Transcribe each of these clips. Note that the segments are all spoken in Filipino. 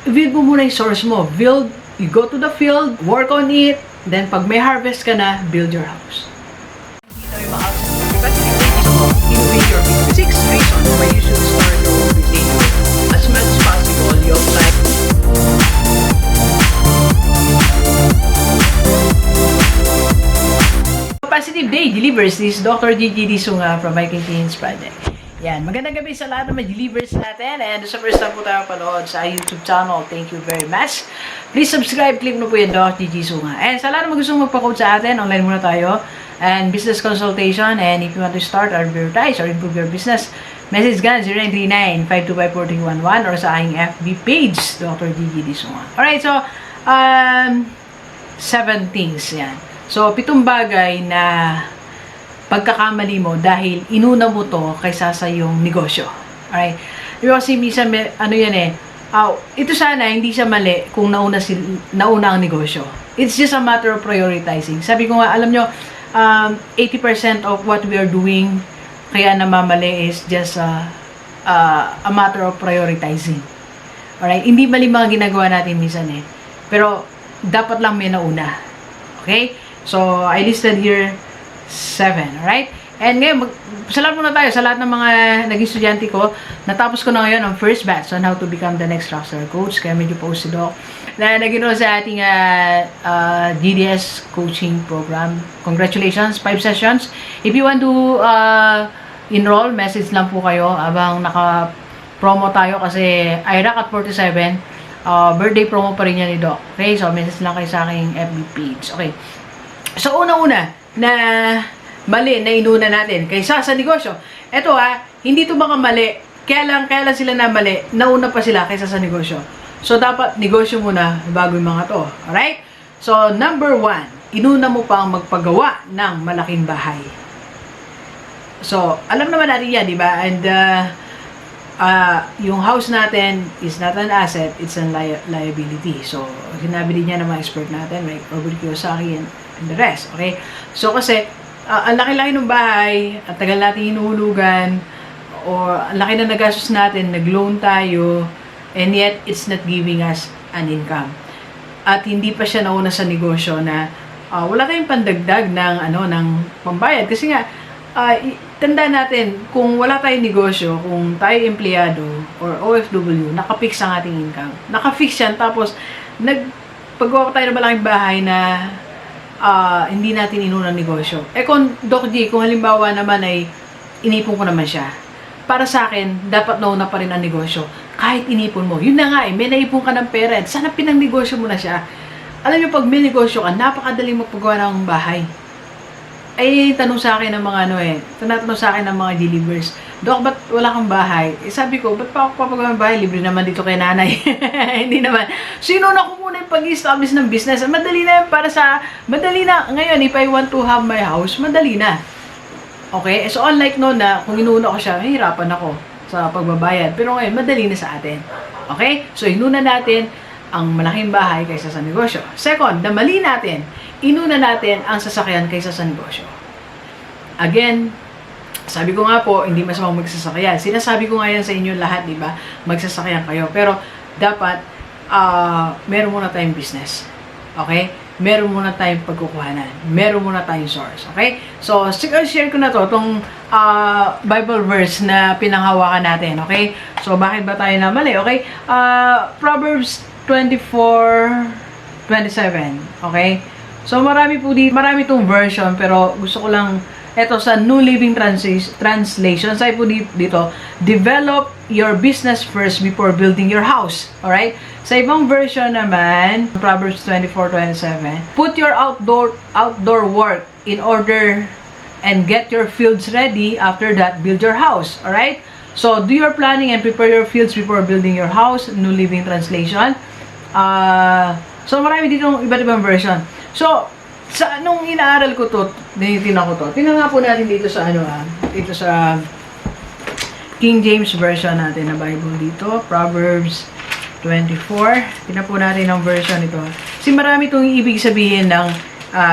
build mo muna yung source mo. Build, you go to the field, work on it, then pag may harvest ka na, build your house. Innovate your business. 6 reasons why you should start your business as much as possible. You apply. Positive Day delivers. This is Dr. Gigi Disunga from My Teens Project. Yan, magandang gabi sa lahat ng mga delivers natin. And sa first time po tayo panood sa YouTube channel, thank you very much. Please subscribe, click mo po yung Dr. Gigi Disunga. And sa lahat ng gustong magpa-coach sa atin, online muna tayo. And business consultation. And if you want to start or advertise or improve your business, message gan 0939-525-4311 or sa aking FB page, Dr. Gigi Disunga. Alright, so 7 things yan. So, 7 bagay na pagkakamali mo dahil inuna mo to kaysa sa yung negosyo. Alright? Diba kasi minsan, ano yan eh, ito sana, hindi siya mali kung nauna ang negosyo. It's just a matter of prioritizing. Sabi ko nga, alam nyo, 80% of what we are doing, kaya namamali is just a matter of prioritizing. Alright? Hindi mali mga ginagawa natin minsan eh. Pero, dapat lang may nauna. Okay? So, I listed here 7, alright? And ngayon, salamat muna tayo sa lahat ng mga naging estudyante ko. Natapos ko na ngayon ang first batch on how to become the next rockstar coach. Kaya medyo posted ako na nag-enroll sa ating GDS coaching program. Congratulations, 5 sessions. If you want to enroll, message lang po kayo habang naka-promo tayo kasi IRAC at 47. Birthday promo pa rin yan ni Doc. Okay, so message lang kayo sa aking FB page. Okay. So, una-una na mali na inuna natin kaysa sa negosyo. Ito hindi ito mga mali. Kaya lang sila na mali, nauna pa sila kaysa sa negosyo. So, dapat negosyo muna bago yung mga to. Alright? So, number 1, inuna mo pa ang magpagawa ng malaking bahay. So, alam naman natin yan, di ba? And, yung house natin is not an asset, it's a liability. So, sinabi din niya ng mga expert natin, like Robert Kiyosaki and the rest. Okay? So, kasi, ang laki-laki ng bahay, ang tagal natin hinuhulugan, or ang laki na nagastos natin, nag-loan tayo, and yet, it's not giving us an income. At hindi pa siya nauna sa negosyo na wala tayong pandagdag ng pambayad. Kasi nga, tanda natin, kung wala tayong negosyo, kung tayo empleyado or OFW, nakafix ang ating income. Nakafix yan, tapos paggawa tayo ng malaking bahay na hindi natin inuna negosyo. Kung Doc G, kung halimbawa naman ay inipon ko naman siya, para sa akin, dapat nauna pa rin ang negosyo. Kahit inipon mo. Yun na nga may naipon ka ng pera. Sana pinang-negosyo mo na siya. Alam niyo, pag may negosyo ka, napakadaling magpagawa ng bahay. Tanong sa akin ng mga tinatanong sa akin ng mga delivers, Doc, ba't wala kang bahay? Sabi ko, ba't pa ako papagawa ng bahay? Libre naman dito kay nanay. Hindi naman. Sino na ko muna yung pag-establish ng business? Madali na madali na. Ngayon, if I want to have my house, madali na. Okay? So, unlike noon na, kung inuna ko siya, hirapan ako sa pagbabayad. Pero ngayon, madali na sa atin. Okay? So, inuna natin ang malaking bahay kaysa sa negosyo. Second, na mali natin, inuna natin ang sasakyan kaysa sa negosyo. Again, sabi ko nga po, hindi masamang magsasakyan. Sinasabi ko nga yan sa inyo lahat, di ba? Magsasakyan kayo. Pero, dapat, meron muna tayong business. Okay? Meron muna tayong pagkukuhanan. Meron muna tayong source. Okay? So, share ko na to, itong Bible verse na pinanghawakan natin. Okay? So, bakit ba tayo na mali? Okay? Proverbs 24:27. Okay? So, marami itong version, pero gusto ko lang, eto sa New Living Translation, sabi po dito, develop your business first before building your house. Alright? Sa ibang version naman, Proverbs 24:27, put your outdoor work in order and get your fields ready. After that, build your house. Alright? So, do your planning and prepare your fields before building your house. New Living Translation. So, marami ditong iba't ibang version. So, nung inaaral ko to, tinanga po natin dito sa dito sa King James Version natin na Bible dito, Proverbs 24. Tingnan po natin ang version ito. Kasi marami itong ibig sabihin ng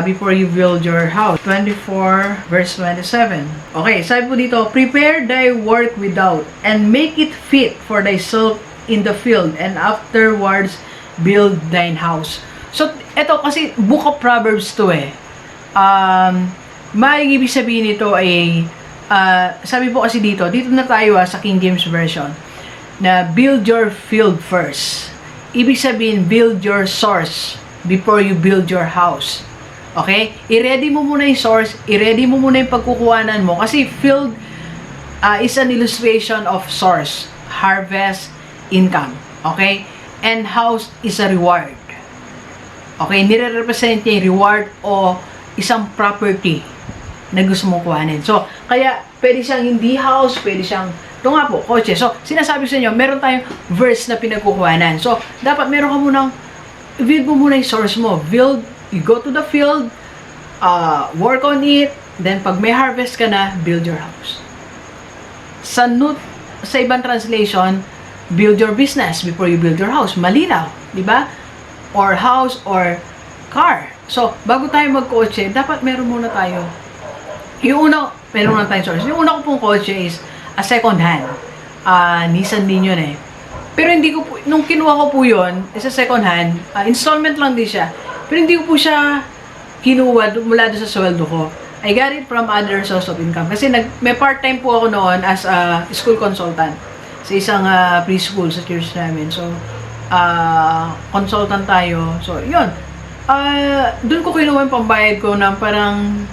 before you build your house. 24 verse 27. Okay, sabi po dito, prepare thy work without and make it fit for thyself in the field, and afterwards build thine house. So, eto kasi Book of Proverbs to eh. Maaaring ibig sabihin nito ay, sabi po kasi dito na tayo sa King James Version, na build your field first. Ibig sabihin, build your source before you build your house. Okay? I-ready mo muna yung source, i-ready mo muna yung pagkukuhanan mo, kasi field is an illustration of source, harvest, income. Okay? And house is a reward. Okay? Nire-represent niya yung reward o isang property na gusto mong kuhanin. So, kaya pwede siyang hindi house, pwede siyang, ito nga po, kotse. So, sinasabi sa inyo, meron tayong verse na pinagkukuhanan. So, dapat meron ka munang, build mo muna yung source mo. Build, you go to the field, work on it, then pag may harvest ka na, build your house. Sa ibang translation, build your business before you build your house. Malinaw, di ba? Or house or car. So, bago tayo magkotse, dapat meron muna tayo. Meron muna tayong source. Yung una ko pong kotse is a second hand. Nissan din yun eh. Pero hindi ko po, nung kinuha ko po yun, is a second hand, installment lang din siya. Pero hindi ko po siya kinuha mula doon sa sweldo ko. I got it from other source of income. Kasi may part-time po ako noon as a school consultant sa isang preschool sa church namin. So, consultant tayo. So, yun. Doon ko kinuha yung pambayad ko ng parang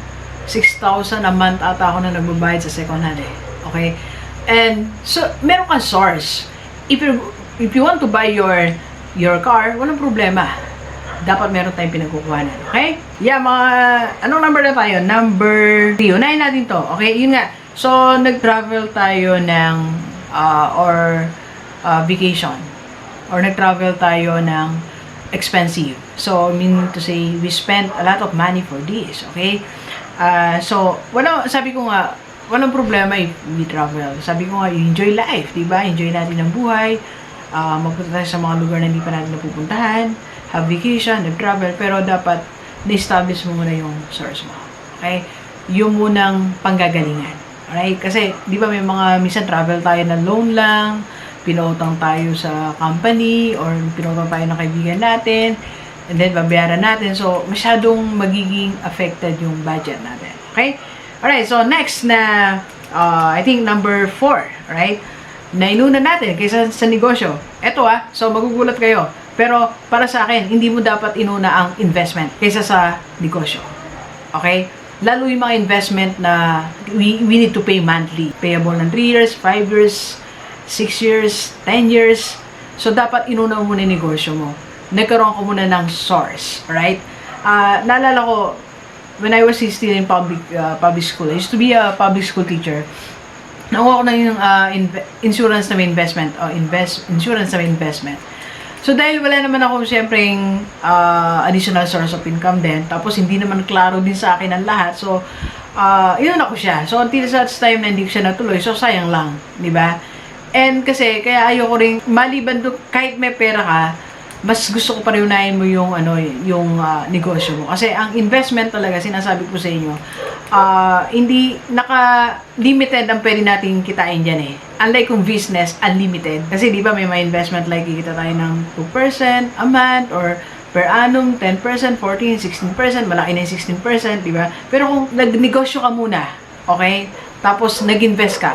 6,000 a month ata ako na nagbabayad sa second hand eh. Okay? And, so, meron kang source. If you want to buy your car, walang problema. Dapat meron tayong pinagkukuhanan. Okay? Yeah, anong number na tayo? Number 3. Unahin natin to. Okay? Yun nga. So, nag-travel tayo ng vacation. Or nag-travel tayo ng expensive. So, meaning to say, we spent a lot of money for this. Okay? So, sabi ko nga, walang problema if we travel. Sabi ko nga, enjoy life. Diba? Enjoy natin ang buhay. Magpunta tayo sa mga lugar na hindi pa natin napupuntahan. Have vacation, nag-travel. Pero dapat, na-establish mo muna yung source mo. Okay? Yung munang panggagalingan. Alright? Kasi, di ba may mga, minsan travel tayo na loan lang, pinautang tayo sa company, or pinautang tayo ng kaibigan natin, and then babayaran natin. So, masyadong magiging affected yung budget natin. Okay? Alright, so next na, I think number 4, right? Na inuna natin kaysa sa negosyo. Ito so magugulat kayo. Pero para sa akin, hindi mo dapat inuna ang investment kaysa sa negosyo. Okay? Lalo yung mga investment na we need to pay monthly. Payable ng 3 years, 5 years, 6 years, 10 years. So, dapat inuna mo muna yung negosyo mo. Nagkaroon ka muna ng source. Alright? Naalala ko, when I was still in public school, I used to be a public school teacher. Nakuha ko na yung insurance na may investment. Insurance na may investment. So, dahil wala naman ako siyempreng additional source of income din, tapos hindi naman klaro din sa akin ang lahat. So, yun ako siya. So, until such time na hindi ko siya natuloy, so sayang lang. Di ba? And kasi, kaya ayoko rin, maliban doon, kahit may pera ka, mas gusto ko pa rin unahin mo yung, negosyo mo. Kasi ang investment talaga, sinasabi ko sa inyo, hindi naka-limited ang pwede natin kitain dyan eh. Unlike kung business, unlimited. Kasi di ba may mga investment like kikita tayo ng 2% a month or per annum, 10%, 14%, 16%, malaki na yung 16%, di ba? Pero kung nagnegosyo ka muna, okay? Tapos nag-invest ka,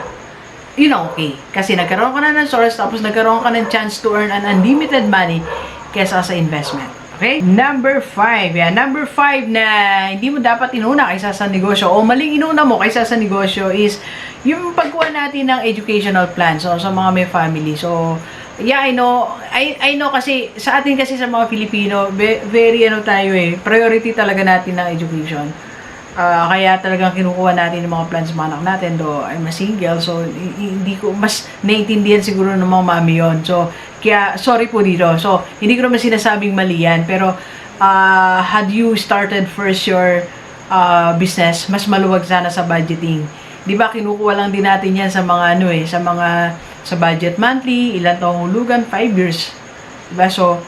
yun okay. Kasi nagkaroon ka na ng source, tapos nagkaroon ka ng chance to earn an unlimited money kesa sa investment. Okay? Number 5. Yeah, number 5 na hindi mo dapat inuna kaysa sa negosyo o maling inuna mo kaysa sa negosyo is yung pagkuha natin ng educational plan. So, sa mga may family. So, yeah, I know kasi sa atin kasi sa mga Filipino, very tayo priority talaga natin ng education. Kaya talagang kinukuha natin ng mga plans sa mga anak natin. Though I'm a single, so hindi ko mas naiintindihan siguro ng mga mami yun. So, kaya sorry po dito. So, hindi ko naman sinasabing mali yan. Pero, had you started first your business, mas maluwag sana sa budgeting. Di ba, kinukuha lang din natin yan sa mga sa budget monthly, ilan taong hulugan, 5 years. Diba? So,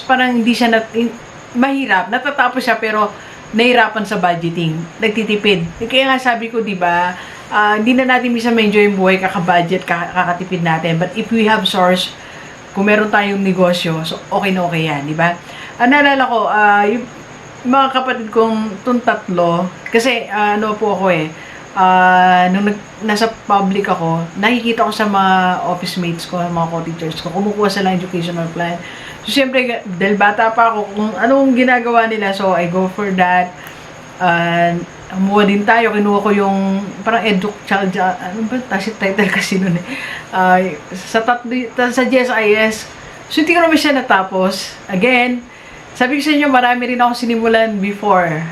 parang hindi siya mahirap. Natatapos siya pero nahirapan sa budgeting. Nagtitipid. Kaya nga sabi ko, diba, hindi na natin bisa ma-enjoy yung buhay, kaka-budget, kakatipid natin. But if we have source, kung meron tayong negosyo, so okay na okay yan, di ba? Naalala ko, yung mga kapatid kong itong tatlo, kasi ano po ako nung nasa public ako, nakikita ko sa mga office mates ko, mga co-teachers ko, kumukuha sila ng educational plan. So, siyempre, dahil bata pa ako, kung anong ginagawa nila, so I go for that. Kumuha din tayo, kinuha ko yung parang child, ano ba, title kasi nun sa GSIS. So, hindi ko naman siya natapos. Again, sabi ko sa inyo, marami rin ako sinimulan before.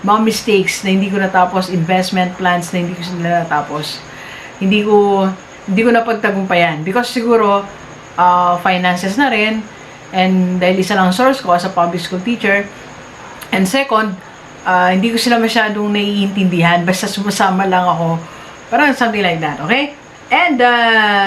Mga mistakes na hindi ko natapos, investment plans na hindi ko sila natapos. Hindi ko napagtagumpayan. Because siguro, finances na rin, and dahil isa lang source ko as a public school teacher, and second, hindi ko sila masyadong naiintindihan, basta sumasama lang ako, parang something like that, okay? And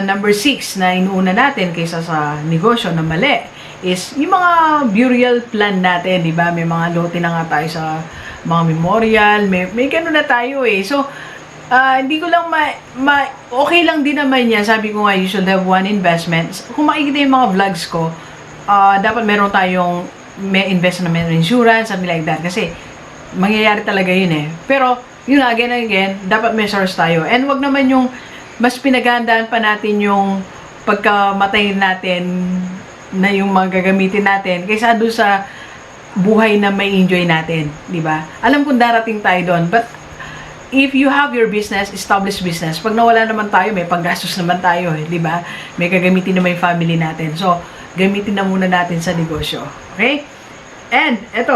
number 6 na inuuna natin kaysa sa negosyo na mali is yung mga burial plan natin, di ba? May mga lote na nga tayo sa mga memorial, may gano'n na tayo So, hindi ko lang okay lang din naman yan. Sabi ko nga, you should have one investment. Kung makikita yung mga vlogs ko, dapat meron tayong may investment insurance, something like that. Kasi, mangyayari talaga yun Pero, yun again and again, dapat may source tayo. And wag naman yung mas pinaghandaan pa natin yung pagkamatay natin na yung mga gagamitin natin kaysa doon sa buhay na may enjoy natin, di ba? Alam kong darating tayo doon, but if you have your business, established business, pag nawala naman tayo, may panggastos naman tayo, di ba? May gagamitin na may family natin. So, gamitin na muna natin sa negosyo. Okay? And, eto,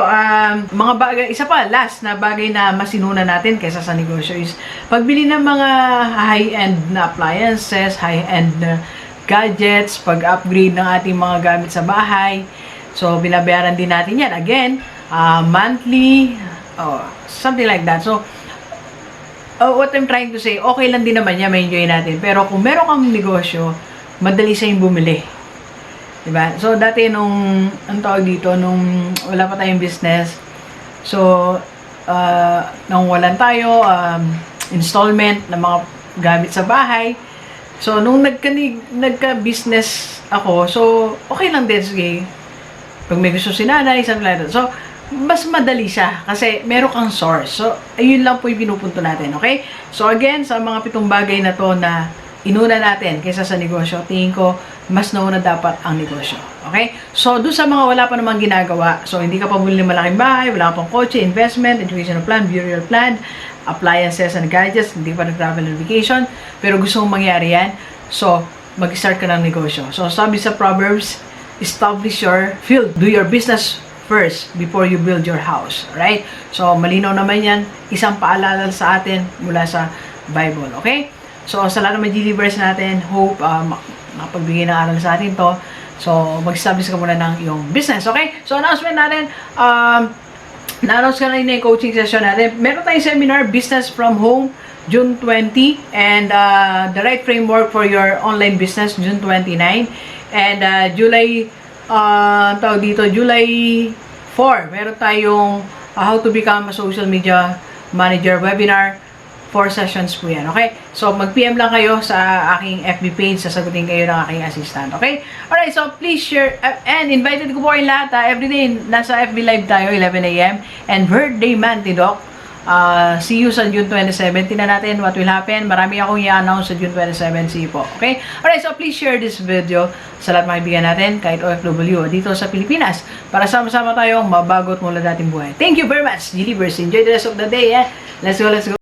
mga bagay, isa pa, last na bagay na masinuna natin kaysa sa negosyo is pagbili ng mga high-end na appliances, high-end na gadgets, pag-upgrade ng ating mga gamit sa bahay. So, binabayaran din natin yan. Again, monthly, something like that. So, what I'm trying to say, okay lang din naman yan, may enjoy natin. Pero kung meron kang negosyo, madali sa yung bumili. Diba? So, dati nung, ang tawag dito, nung wala pa tayong business, so, nung walan tayo, installment ng mga gamit sa bahay. So, nung nagka-business ako, so, okay lang din, sige. Pag may gusto si nanay, something like that. So, mas madali siya kasi meron kang source. So, ayun lang po yung pinupunto natin, okay? So, again, sa mga 7 bagay na to na inuna natin kaysa sa negosyo, tingin ko, mas nauna dapat ang negosyo, okay? So, doon sa mga wala pa namang ginagawa, so, hindi ka pa bumili ng malaking bahay, wala ka pang kotse, investment, educational plan, burial plan, appliances and gadgets, hindi pa nag-travel and vacation, pero gusto mong mangyari yan, so, mag-start ka ng negosyo. So, sabi sa Proverbs, establish your field, do your business first before you build your house, right? So, malinaw naman yan, isang paalala sa atin mula sa Bible, okay? So, sa lahat ng mag-delivers natin, hope, makapagbigay ng aral sa atin to. So, mag-establish ka muna ng iyong business, okay? So, announcement natin, na-announce ka na yung coaching session natin. Meron tayong seminar, Business from Home, June 20, and the right framework for your online business, June 29, and July, July 4, meron tayong how to become a social media manager webinar. 4 sessions po yan, okay? So, mag-PM lang kayo sa aking FB page, sasagutin kayo ng aking assistant, okay? Alright, so please share, and invited ko po kayong lahat, everyday, nasa FB Live tayo, 11 AM, and birthday man, Tidok. See you sa June 27, tingnan natin what will happen. Marami akong i-announce sa June 27, see you po, okay? Alright, so please share this video sa lahat mga kaibigan natin, kahit OFW, dito sa Pilipinas, para sama-sama tayong mabagot mula dating buhay. Thank you very much, Delivers. Enjoy the rest of the day, Let's go, let's go.